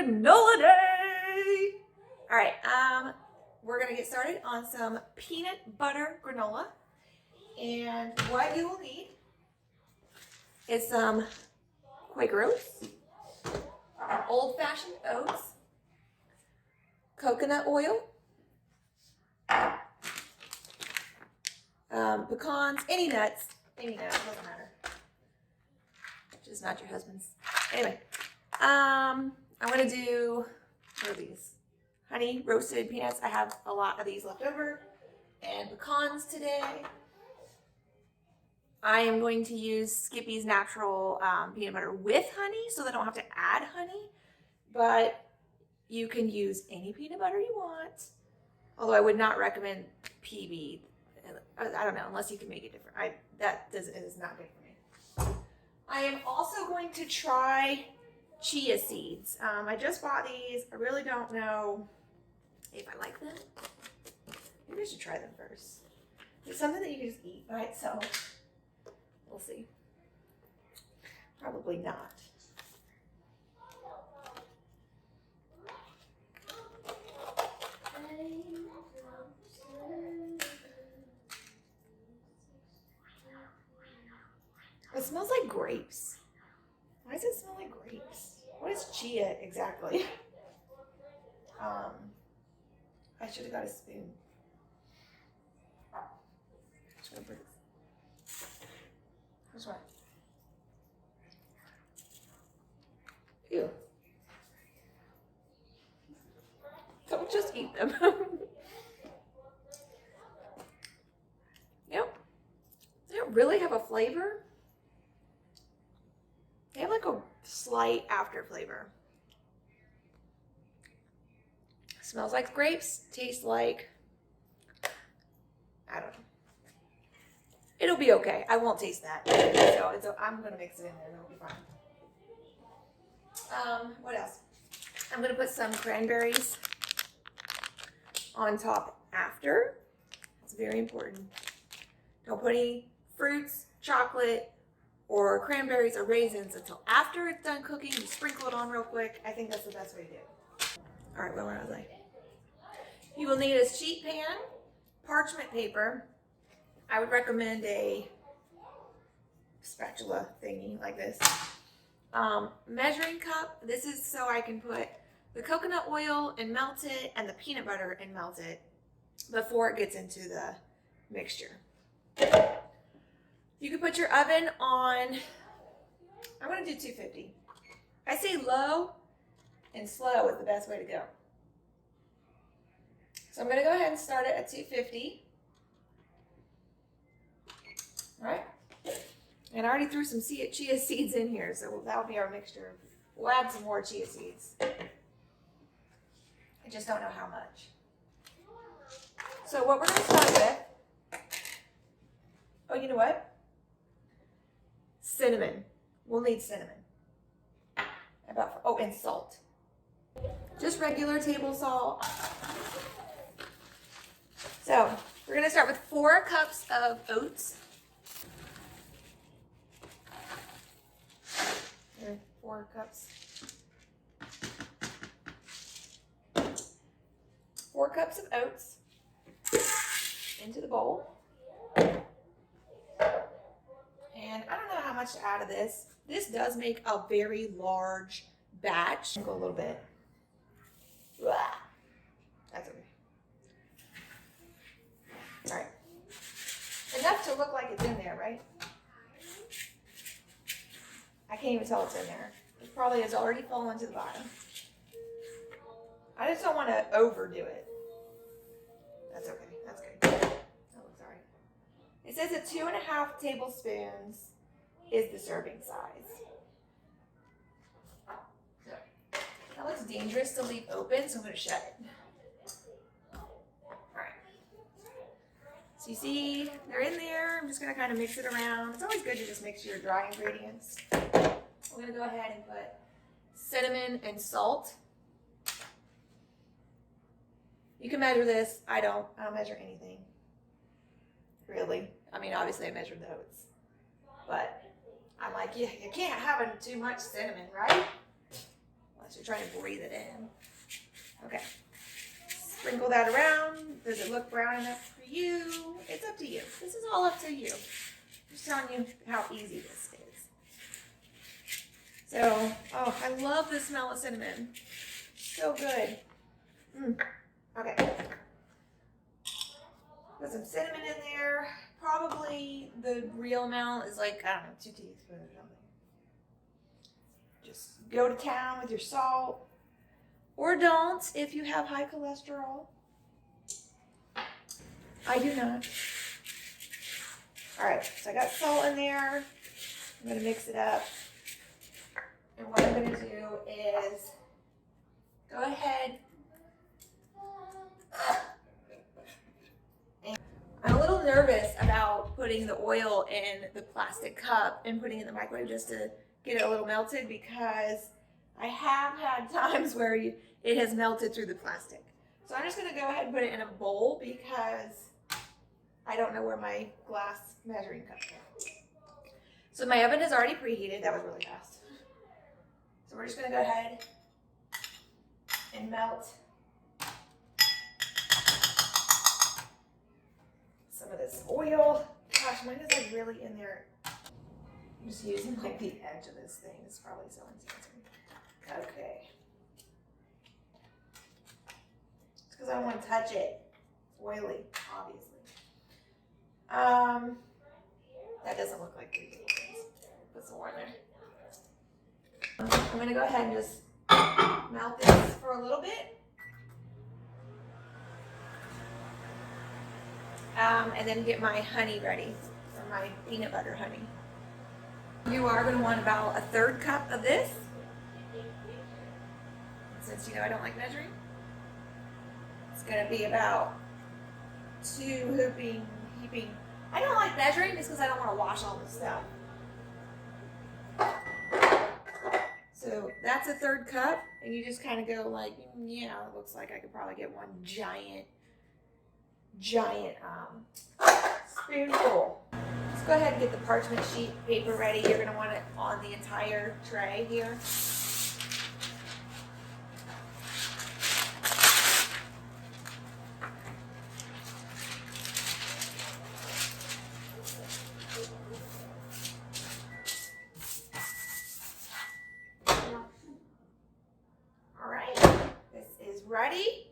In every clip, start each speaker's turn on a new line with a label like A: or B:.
A: granola day. All right, we're gonna get started on some peanut butter granola. And what you will need is some Quaker Oats, old-fashioned oats, coconut oil, pecans, any nuts, doesn't matter. Just not your husband's. Anyway, I'm gonna do, what are these? Honey roasted peanuts. I have a lot of these left over. And pecans today. I am going to use Skippy's natural peanut butter with honey, so they don't have to add honey. But you can use any peanut butter you want. Although I would not recommend PB. I don't know, unless you can make it different. It is not good for me. I am also going to try chia seeds. I just bought these. I really don't know if I like them. Maybe I should try them first. It's something that you can just eat by itself. We'll see. Probably not. It smells like grapes. Why does it smell like grapes? What is chia exactly? I should have got a spoon. Which one? Ew. Don't just eat them. Yep. They don't really have a flavor. They have like a slight after flavor. Smells like grapes, tastes like, I don't know. It'll be okay. I won't taste that. So I'm gonna mix it in there and it'll be fine. What else? I'm gonna put some cranberries on top after. It's very important. Don't put any fruits, chocolate, or cranberries or raisins until after it's done cooking. You sprinkle it on real quick. I think that's the best way to do it. All right, where was I? You will need a sheet pan, parchment paper. I would recommend a spatula thingy like this. Measuring cup. This is so I can put the coconut oil and melt it and the peanut butter and melt it before it gets into the mixture. You can put your oven on, I'm going to do 250. I say low and slow is the best way to go. So I'm going to go ahead and start it at 250. All right. And I already threw some chia seeds in here, so that'll be our mixture. We'll add some more chia seeds. I just don't know how much. So what we're going to start with, oh, you know what? Cinnamon. We'll need cinnamon. And salt. Just regular table salt. So we're going to start with 4 cups of oats. Here, 4 cups. 4 cups of oats into the bowl. And I don't know how much to add of this. This does make a very large batch. I'll go a little bit. That's okay. All right. Enough to look like it's in there, right? I can't even tell it's in there. It probably has already fallen to the bottom. I just don't want to overdo it. That's okay. That's good. That looks all right. It says that 2.5 tablespoons is the serving size. So, that looks dangerous to leave open, so I'm going to shut it. All right. So you see, they're in there. I'm just going to kind of mix it around. It's always good to just mix your dry ingredients. We're going to go ahead and put cinnamon and salt. You can measure this. I don't measure anything. Really. I mean, obviously I measured the oats. But I'm like, you can't have too much cinnamon, right? Let's So try and breathe it in. Okay. Sprinkle that around. Does it look brown enough for you? It's up to you. This is all up to you. I'm just telling you how easy this is. So, oh, I love the smell of cinnamon. So good. Okay. Put some cinnamon in there. Probably the real amount is like, I don't know, 2 teaspoons or something. Just go to town with your salt. Or don't if you have high cholesterol. I do not. All right, so I got salt in there. I'm gonna mix it up. And what I'm gonna do is go ahead. I'm a little nervous about putting the oil in the plastic cup and putting it in the microwave just to get it a little melted, because I have had times where it has melted through the plastic. So I'm just gonna go ahead and put it in a bowl because I don't know where my glass measuring cup is. So my oven is already preheated. That was really fast. So we're just gonna go ahead and melt some of this oil. Gosh, mine is like really in there. I'm just using like the edge of this thing. It's probably so intense. Okay. It's because I don't want to touch it. It's oily, obviously. That doesn't look like 3 tablespoons. Put some more in there. I'm gonna go ahead and just melt this for a little bit. And then get my honey ready, or my peanut butter honey. You are going to want about 1/3 cup of this. Since you know I don't like measuring, it's going to be about 2 heaping. I don't like measuring just because I don't want to wash all this stuff. So that's 1/3 cup, and you just kind of go like, yeah, it looks like I could probably get one giant spoonful. Let's go ahead and get the parchment sheet paper ready. You're going to want it on the entire tray here. All right, this is ready.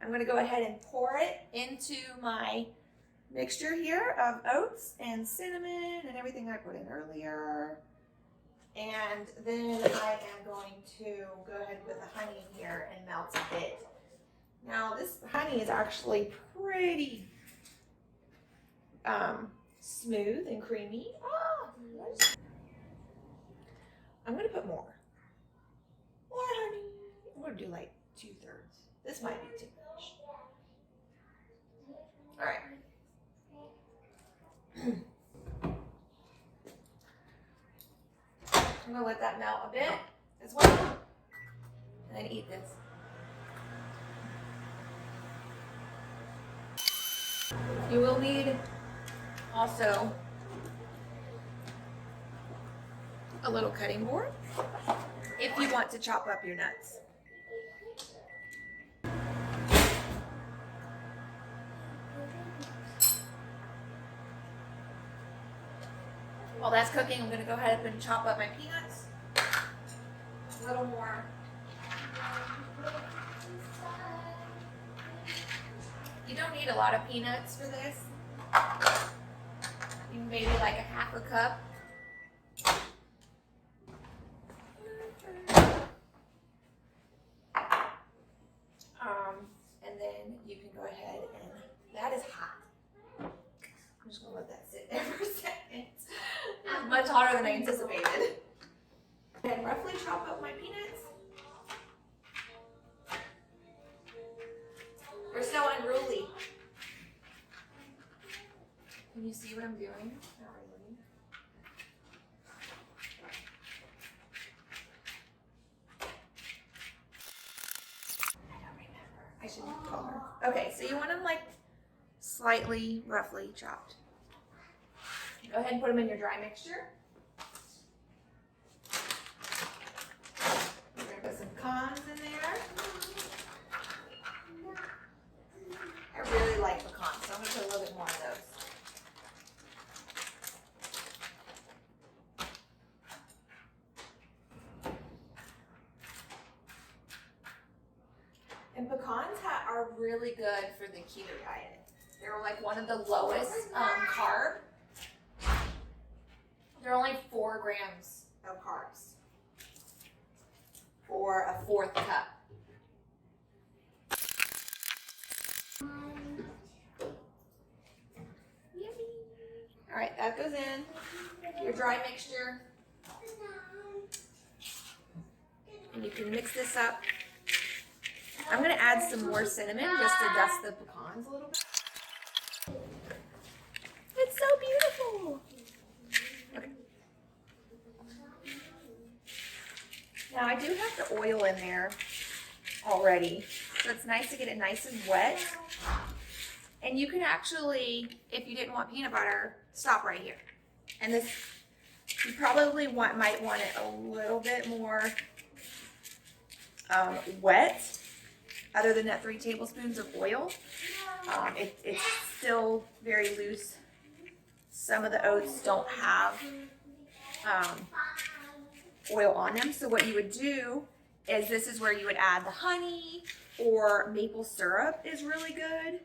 A: I'm going to go ahead and pour it into my mixture here of oats and cinnamon and everything I put in earlier. And then I am going to go ahead and put the honey in here and melt it. Now this honey is actually pretty smooth and creamy. I'm going to put more honey. I'm going to do like 2/3. This might be too much. All right. I'm going to let that melt a bit as well, and then eat this. You will need also a little cutting board if you want to chop up your nuts. While that's cooking, I'm going to go ahead and chop up my peanuts. A little more. You don't need a lot of peanuts for this. Maybe like 1/2 cup. And then you can go ahead and, that is hot. I'm just going to let that sit there for a second. Much hotter than I anticipated. And roughly chop up my peanuts. They're so unruly. Can you see what I'm doing? Not really. I don't remember. I should call her. Okay, so you want them like slightly, roughly chopped. Go ahead and put them in your dry mixture. We're going to put some pecans are really good for the keto diet. They're like one of the lowest carb. They're only 4 grams of carbs for a 4th cup. All right, that goes in your dry mixture. And you can mix this up. I'm gonna add some more cinnamon just to dust the pecans a little bit. It's so beautiful. Okay. Now I do have the oil in there already, so it's nice to get it nice and wet. And you can actually, if you didn't want peanut butter, stop right here. And this, you probably might want it a little bit more wet, other than that 3 tablespoons of oil. It's still very loose. Some of the oats don't have oil on them. So what you would do is, this is where you would add the honey, or maple syrup is really good.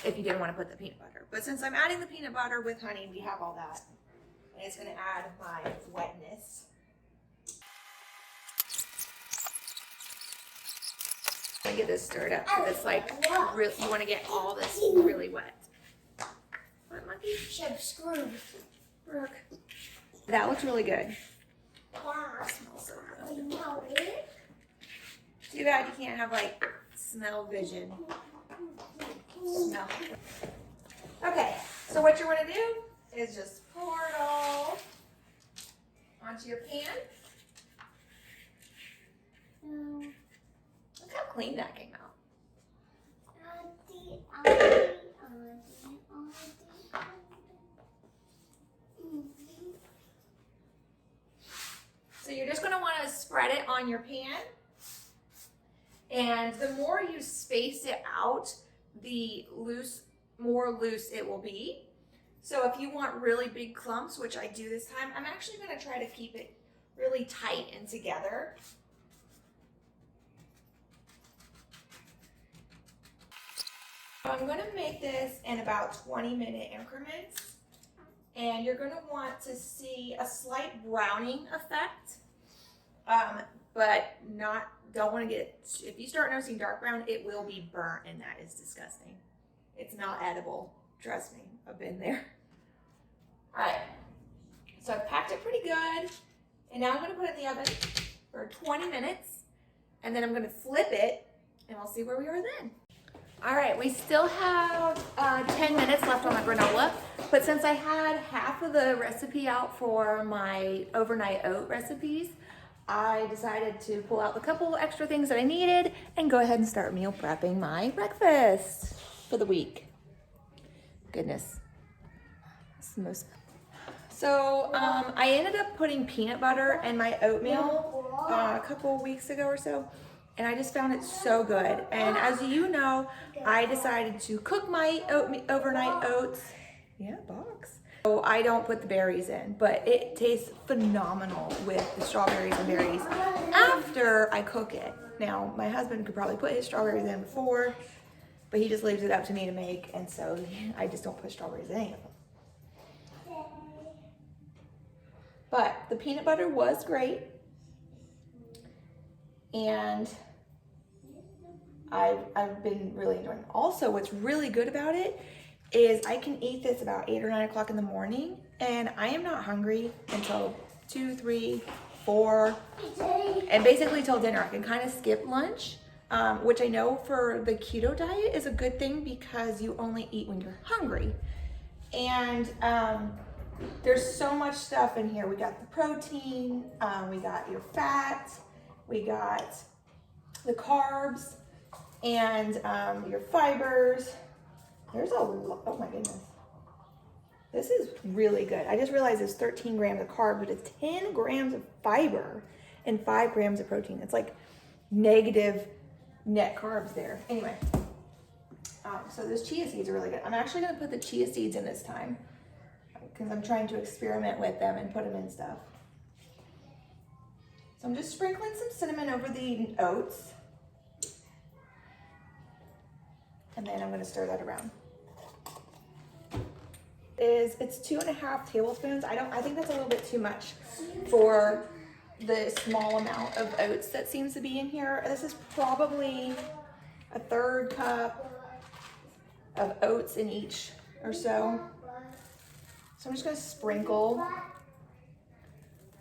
A: If you didn't want to put the peanut butter. But since I'm adding the peanut butter with honey, we have all that. And it's going to add my wetness. I get this stirred up because it's like, you want to get all this really wet. What, monkey? Screw. Brooke. That looks really good. It smells so good. Too bad you can't have like smell vision. Smell. Okay, so what you want to do is just pour it all onto your pan. Look how clean that came out. So you're just going to want to spread it on your pan. And the more you space it out, the more loose it will be. So if you want really big clumps, which I do this time, I'm actually going to try to keep it really tight and together. I'm going to make this in about 20-minute increments, and you're going to want to see a slight browning effect, but don't want to get, if you start noticing dark brown, it will be burnt, and that is disgusting. It's not edible. Trust me, I've been there. All right, so I've packed it pretty good, and now I'm going to put it in the oven for 20 minutes, and then I'm going to flip it, and we'll see where we are then. All right, we still have 10 minutes left on the granola, but since I had half of the recipe out for my overnight oat recipes, I decided to pull out the couple extra things that I needed and go ahead and start meal prepping my breakfast for the week. Goodness. It's the most. So I ended up putting peanut butter in my oatmeal a couple weeks ago or so, and I just found it so good. And as you know, I decided to cook my overnight oats. Yeah, box. So I don't put the berries in, but it tastes phenomenal with the strawberries and berries after I cook it. Now, my husband could probably put his strawberries in before, but he just leaves it up to me to make, and so I just don't put strawberries in any of them. But the peanut butter was great, and I've been really enjoying it. Also, what's really good about it is I can eat this about 8 or 9 o'clock in the morning, and I am not hungry until 2, 3, 4, and basically till dinner. I can kind of skip lunch, which I know for the keto diet is a good thing because you only eat when you're hungry. And there's so much stuff in here. We got the protein, we got your fat, we got the carbs, and your fibers. There's a lot, oh my goodness. This is really good. I just realized it's 13 grams of carbs, but it's 10 grams of fiber and 5 grams of protein. It's like negative net carbs there. Anyway, so those chia seeds are really good. I'm actually gonna put the chia seeds in this time because I'm trying to experiment with them and put them in stuff. So I'm just sprinkling some cinnamon over the oats. And then I'm gonna stir that around. It's 2.5 tablespoons. I think that's a little bit too much for the small amount of oats that seems to be in here. This is probably a 1/3 cup of oats in each or so. So I'm just gonna sprinkle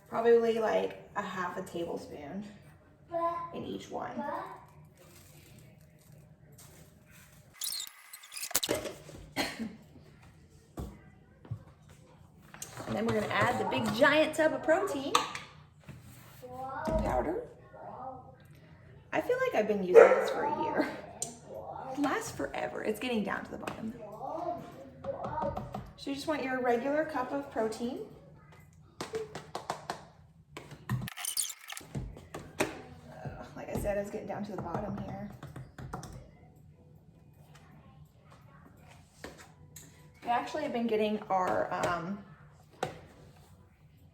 A: probably like a 1/2 tablespoon in each one. And then we're gonna add the big giant tub of protein powder. I feel like I've been using this for a year. It lasts forever. It's getting down to the bottom. So you just want your regular cup of protein. Like I said, it's getting down to the bottom here. We actually have been getting our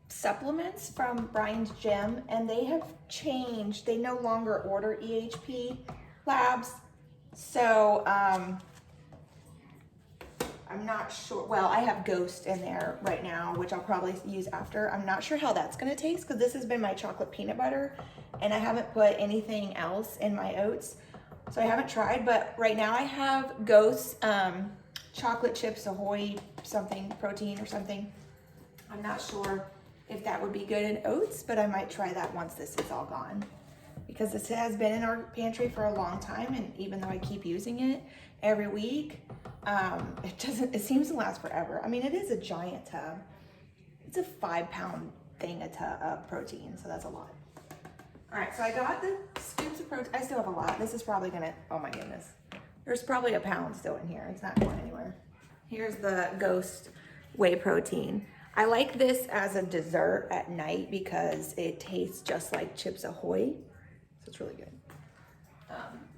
A: supplements from Brian's Gym, and they have changed. They no longer order EHP labs. So I'm not sure. Well, I have Ghost in there right now, which I'll probably use after. I'm not sure how that's gonna taste because this has been my chocolate peanut butter and I haven't put anything else in my oats. So I haven't tried, but right now I have Ghost chocolate chips Ahoy something protein or something. I'm not sure if that would be good in oats, but I might try that once this is all gone, because this has been in our pantry for a long time, and even though I keep using it every week, it seems to last forever. I mean, it is a giant tub. It's a 5-pound thing of protein, so that's a lot. All right, so I got the scoops of protein. I still have a lot. This is probably gonna, oh my goodness. There's probably a pound still in here. It's not going anywhere. Here's the Ghost whey protein. I like this as a dessert at night because it tastes just like Chips Ahoy. So it's really good.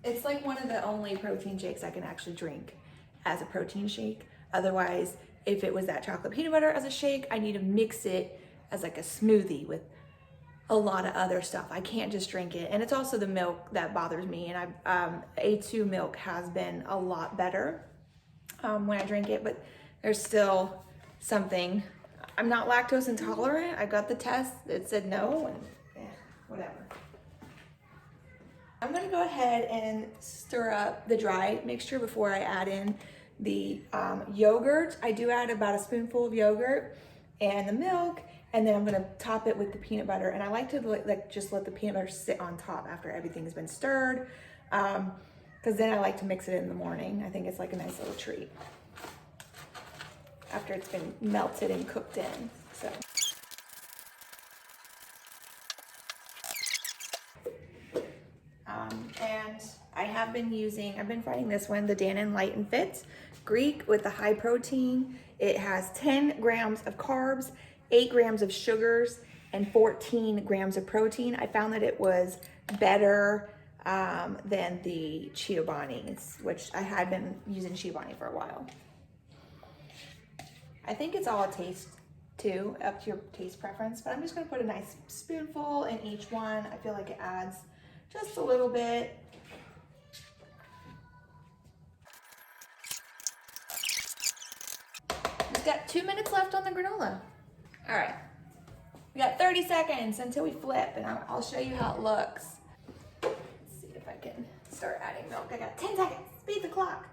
A: It's like one of the only protein shakes I can actually drink as a protein shake. Otherwise, if it was that chocolate peanut butter as a shake, I need to mix it as like a smoothie with a lot of other stuff. I can't just drink it. And it's also the milk that bothers me. And A2 milk has been a lot better when I drink it, but there's still something. I'm not lactose intolerant. I got the test. It said no, and whatever. I'm gonna go ahead and stir up the dry mixture before I add in the yogurt. I do add about a spoonful of yogurt and the milk, and then I'm gonna top it with the peanut butter. And I like to just let the peanut butter sit on top after everything's been stirred, because then I like to mix it in the morning. I think it's like a nice little treat after it's been melted and cooked in. So. And I've been finding this one, the Dannon Light and Fit Greek with the high protein. It has 10 grams of carbs, 8 grams of sugars, and 14 grams of protein. I found that it was better than the Chia Bonnies, which I had been using Chia Bonnie for a while. I think it's all a taste too, up to your taste preference, but I'm just gonna put a nice spoonful in each one. I feel like it adds just a little bit. We've got 2 minutes left on the granola. All right, we got 30 seconds until we flip, and I'll show you how it looks. Let's see if I can start adding milk. I got 10 seconds, speed the clock.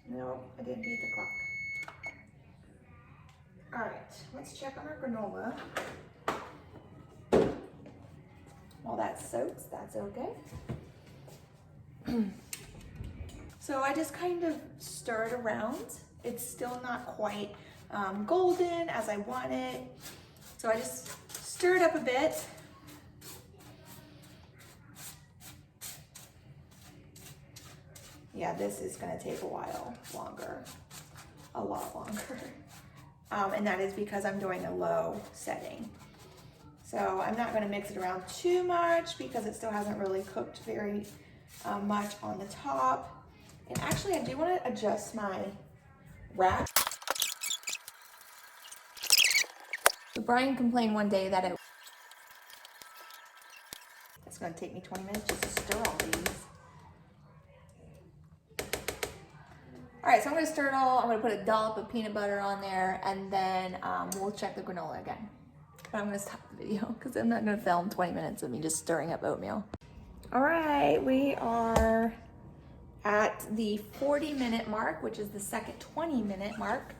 A: No, I didn't beat the clock. All right, let's check on our granola. While that soaks, that's okay. So I just kind of stir it around. It's still not quite golden as I want it. So I just stir it up a bit. Yeah, this is gonna take a while longer, a lot longer. And that is because I'm doing a low setting. So I'm not gonna mix it around too much because it still hasn't really cooked very much on the top. And actually, I do want to adjust my rack. So Brian complained one day that it's going to take me 20 minutes just to stir all these. All right, so I'm going to stir it all. I'm going to put a dollop of peanut butter on there, and then we'll check the granola again. But I'm going to stop the video because I'm not going to film 20 minutes of me just stirring up oatmeal. All right, we are at the 40-minute mark, which is the second 20-minute mark,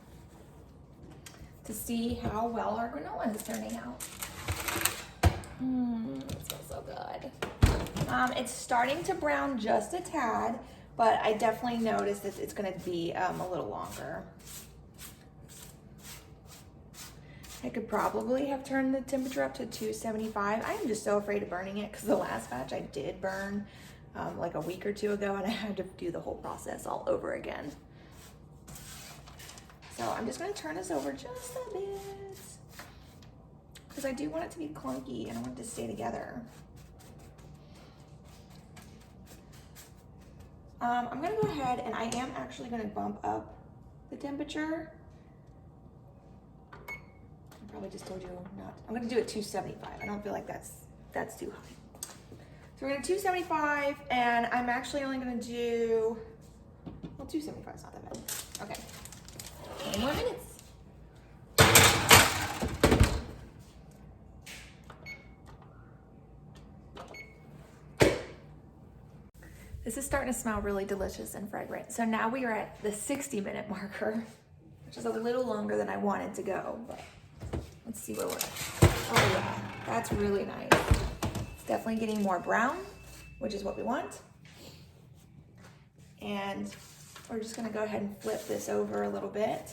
A: to see how well our granola is turning out. It smells so good. It's starting to brown just a tad, but I definitely noticed that it's going to be a little longer. I could probably have turned the temperature up to 275. I am just so afraid of burning it because the last batch I did burn like a week or two ago, and I had to do the whole process all over again. So I'm just going to turn this over just a bit because I do want it to be clunky and I want it to stay together. I'm going to go ahead and I am actually going to bump up the temperature. I probably just told you not. I'm going to do it 275. I don't feel like that's too high. So we're going to 275, and I'm actually only going to do, well, 275 is not that bad. Okay, 20 more minutes. This is starting to smell really delicious and fragrant. So now we are at the 60-minute marker, which is a little longer than I wanted to go, but let's see where we're at. Oh yeah, that's really nice. It's definitely getting more brown, which is what we want. And we're just gonna go ahead and flip this over a little bit.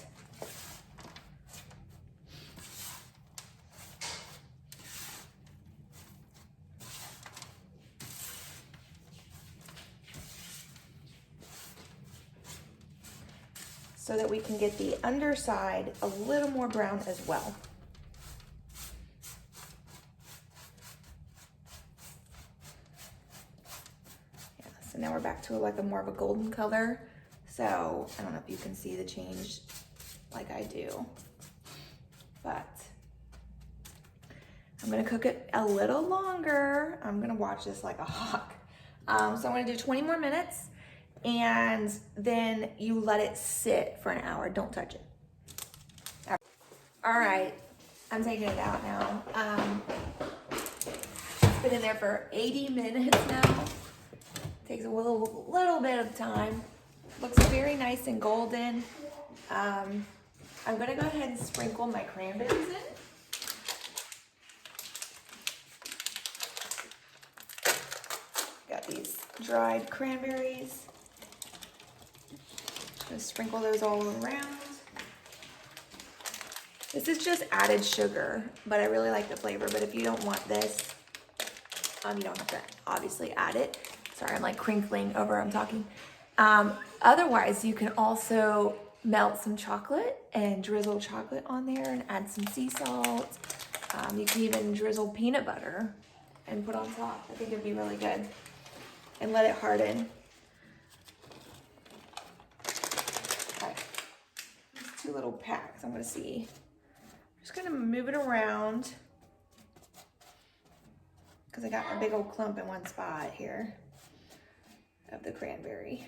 A: So that we can get the underside a little more brown as well. Yeah, so now we're back to like a more of a golden color. So I don't know if you can see the change like I do, but I'm gonna cook it a little longer. I'm gonna watch this like a hawk. So I'm gonna do 20 more minutes. And then you let it sit for an hour. Don't touch it. All right, I'm taking it out now. It's been in there for 80 minutes now. Takes a little bit of time. Looks very nice and golden. I'm gonna go ahead and sprinkle my cranberries in. Got these dried cranberries. Just sprinkle those all around. This is just added sugar, but I really like the flavor. But if you don't want this, you don't have to obviously add it. Sorry, I'm like crinkling over, I'm talking. Otherwise, you can also melt some chocolate and drizzle chocolate on there and add some sea salt. You can even drizzle peanut butter and put on top. I think it'd be really good. And let it harden. Two little packs. I'm gonna see. I'm just gonna move it around because I got a big old clump in one spot here of the cranberry.